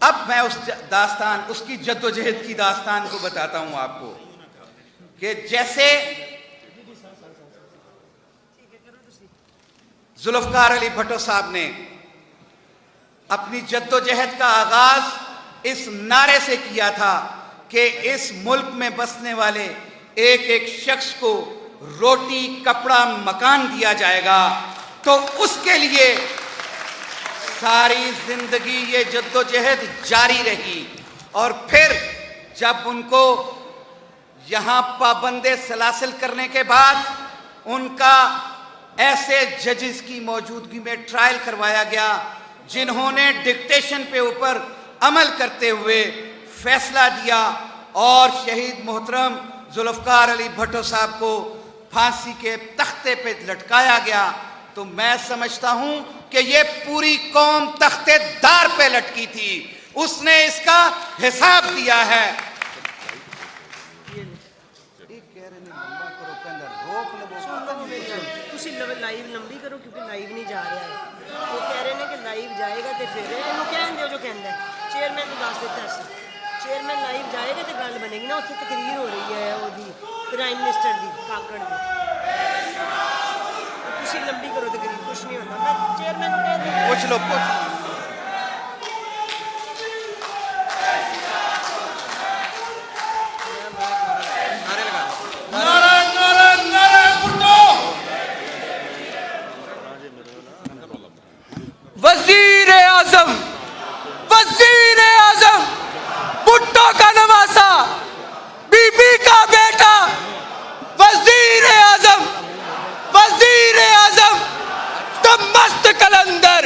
अब मैं उस दास्तान, उसकी जद्दोजहद की दास्तान को बताता हूं आपको कि जैसे जुल्फकार अली भुट्टो साहब ने अपनी जद्दोजहद का आगाज इस नारे से किया था कि इस मुल्क में बसने वाले एक एक शख्स को रोटी, कपड़ा, मकान दिया जाएगा, तो उसके लिए सारी जिंदगी ये जद्दोजहद जारी रही। और फिर जब उनको यहां पाबंदे सलासिल करने के बाद उनका ऐसे जजेस की मौजूदगी में ट्रायल करवाया गया जिन्होंने डिक्टेशन पे ऊपर अमल करते हुए फैसला दिया और शहीद मोहतरम जुल्फकार अली भुट्टो साहब को फांसी के तख्ते पे लटकाया गया, तो मैं समझता हूं कि ये पूरी कौम तख्तेदार पे लटकी थी, उसने इसका हिसाब दिया है। लाइव लंबी करो क्योंकि लाइव नहीं जा रहा है। वो कह रहे हैं कि लाइव जाएगा तो फिर इन्हों कहते जो कहता है चेयरमैन को दस दिता है, चेयरमैन लाइव जाएगा तो गल बनेगी ना। उत्थे तकरीर हो रही है ओदी प्राइम मिनिस्टर की काकड़ की, तुसी लंबी करो तकरीर, कुछ नहीं होता। मैं चेयरमैन को कह दूं पूछ लो, पूछ वजीर आजम भुट्टो का नवासा, बीबी का बेटा, वजीर आजम तो मस्त कलंदर,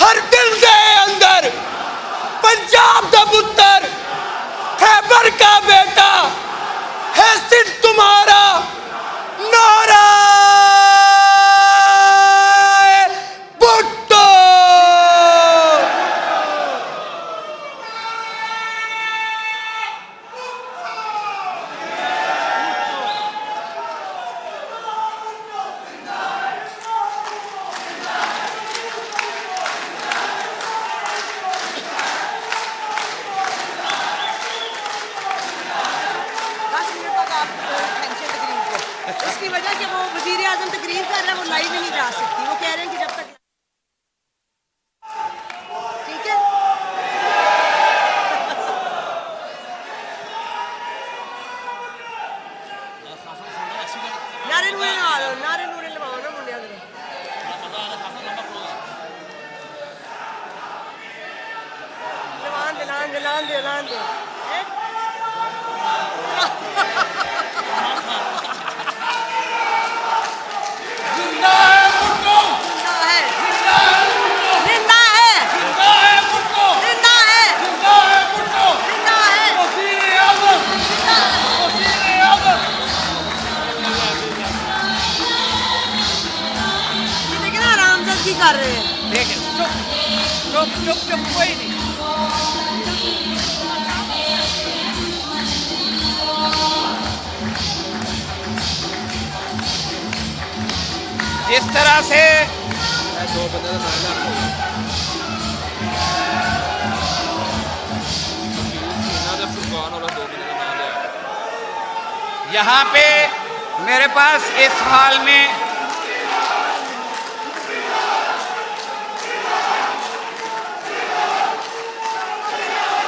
हर दिल दे अंदर, पंजाब का पुत्र, खैबर का बेटा है सिर्फ तुम्हारा नारा इसकी वजह कि वो वजीर आजम तकरीर कर रहा है, वो लाइव ही नहीं जा सकती। वो कह रहे हैं कि जब तक ठीक है नारे नूरे लवाओ ना मुंडिया दे लान दे कर रहे हैं। देख, चुप कोई नहीं। जिस तरह से यहाँ पे मेरे पास इस हाल में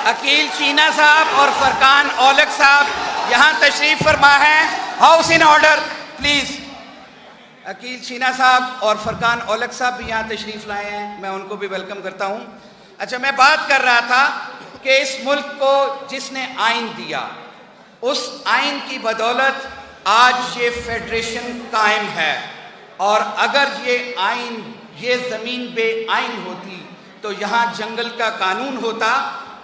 अकील चीना साहब और फरकान औलख साहब यहाँ तशरीफ फरमा है। House in order please. Aqeel Cheena sahab और फरकान औलख साहब भी यहाँ तशरीफ लाए हैं, मैं उनको भी वेलकम करता हूँ। अच्छा, मैं बात कर रहा था कि इस मुल्क को जिसने आइन दिया, उस आइन की बदौलत आज ये फेडरेशन कायम है। और अगर ये आइन, ये ज़मीन बेआइन होती तो यहाँ जंगल का कानून होता।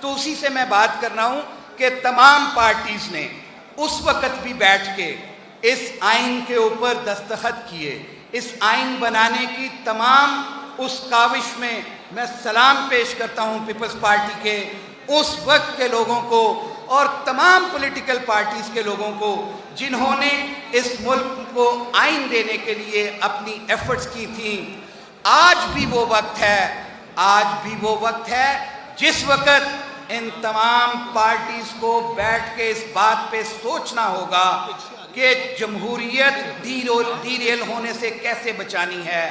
तो उसी से मैं बात कर रहा हूं कि तमाम पार्टीज ने उस वक्त भी बैठ के इस आइन के ऊपर दस्तखत किए। इस आइन बनाने की तमाम उस काविश में मैं सलाम पेश करता हूं पीपल्स पार्टी के उस वक्त के लोगों को और तमाम पॉलिटिकल पार्टीज के लोगों को जिन्होंने इस मुल्क को आइन देने के लिए अपनी एफर्ट्स की थी। आज भी वो वक्त है जिस वक्त इन तमाम पार्टीज को बैठ के इस बात पे सोचना होगा कि जमहूरियत डीरेल होने से कैसे बचानी है,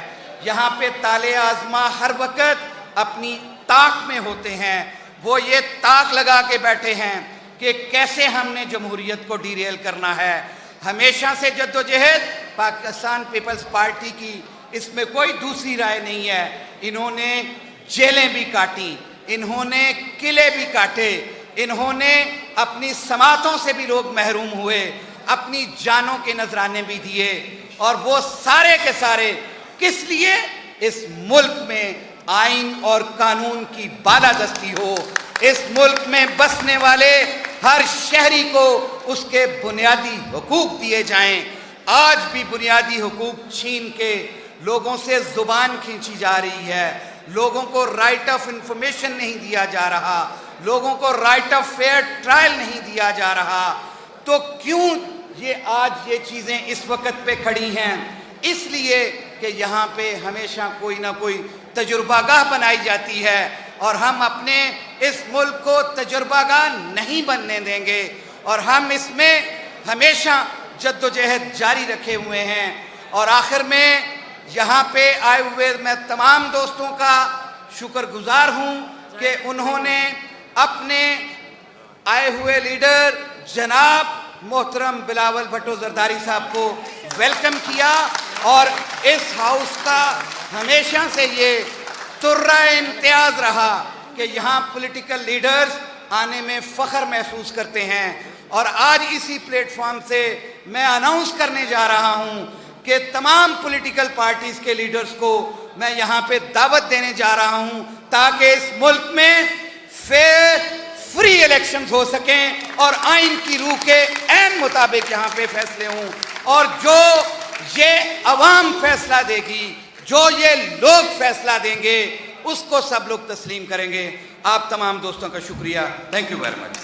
यहाँ पे ताले आजमा हर वक्त अपनी ताक में होते हैं। वो ये ताक लगा के बैठे हैं कि कैसे हमने जमहूरियत को डीरेल करना है। हमेशा से जद्दोजहद पाकिस्तान पीपल्स पार्टी की, इसमें कोई दूसरी राय नहीं है। इन्होंने जेलें भी काटी, इन्होंने किले भी काटे, इन्होंने अपनी समातों से भी लोग महरूम हुए, अपनी जानों के नजराने भी दिए। और वो सारे के सारे किस लिए? इस मुल्क में आइन और कानून की बालादस्ती हो, इस मुल्क में बसने वाले हर शहरी को उसके बुनियादी हुकूक दिए जाएं। आज भी बुनियादी हुकूक छीन के लोगों से जुबान खींची जा रही है, लोगों को राइट ऑफ इंफॉर्मेशन नहीं दिया जा रहा, लोगों को राइट ऑफ फेयर ट्रायल नहीं दिया जा रहा। तो क्यों ये आज ये चीज़ें इस वक्त पे खड़ी हैं? इसलिए कि यहाँ पे हमेशा कोई ना कोई तजुर्बागाह बनाई जाती है और हम अपने इस मुल्क को तजुर्बागाह नहीं बनने देंगे और हम इसमें हमेशा जद्दोजहद जारी रखे हुए हैं। और आखिर में यहाँ पे आए हुए मैं तमाम दोस्तों का शुक्रगुजार हूँ कि उन्होंने अपने आए हुए लीडर जनाब मोहतरम बिलावल भुट्टो जरदारी साहब को वेलकम किया। और इस हाउस का हमेशा से ये तुर्रा इम्तियाज रहा कि यहाँ पॉलिटिकल लीडर्स आने में फ़ख्र महसूस करते हैं। और आज इसी प्लेटफॉर्म से मैं अनाउंस करने जा रहा हूँ कि तमाम पॉलिटिकल पार्टीज़ के लीडर्स को मैं यहाँ पे दावत देने जा रहा हूँ ताकि इस मुल्क में फेयर फ्री इलेक्शंस हो सकें और आइन की रूह के ऐन मुताबिक यहाँ पे फैसले हों। और जो ये अवाम फैसला देगी, जो ये लोग फैसला देंगे, उसको सब लोग तस्लीम करेंगे। आप तमाम दोस्तों का शुक्रिया। Thank you very much.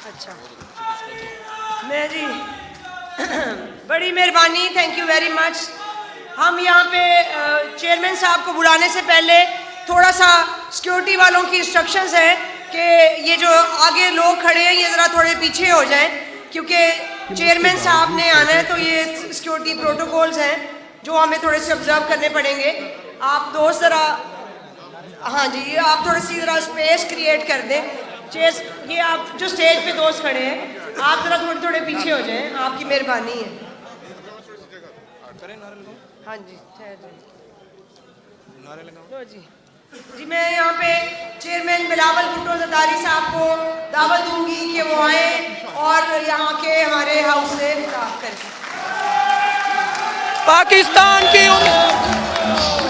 अच्छा, मैं जी बड़ी मेहरबानी, थैंक यू वेरी मच। हम यहाँ पे चेयरमैन साहब को बुलाने से पहले थोड़ा सा सिक्योरिटी वालों की इंस्ट्रक्शंस हैं कि ये जो आगे लोग खड़े हैं ये ज़रा थोड़े पीछे हो जाएं, क्योंकि चेयरमैन साहब ने आना है तो ये सिक्योरिटी प्रोटोकॉल्स हैं जो हमें थोड़े से ऑब्जर्व करने पड़ेंगे। आप दोस्त ज़रा, हाँ जी, आप थोड़ी सी ज़रा स्पेस क्रिएट कर दें। चेयर्स, ये आप जो स्टेज पे दोस्त खड़े हैं आप ज़रा थोड़े पीछे हो जाएं, आपकी मेहरबानी है। हाँ जी, लो जी, मैं यहाँ पे चेयरमैन बिलावल भुट्टो जरदारी साहब को दावत दूंगी कि वो आए और यहाँ के हमारे हाउस से खिताब करें। पाकिस्तान की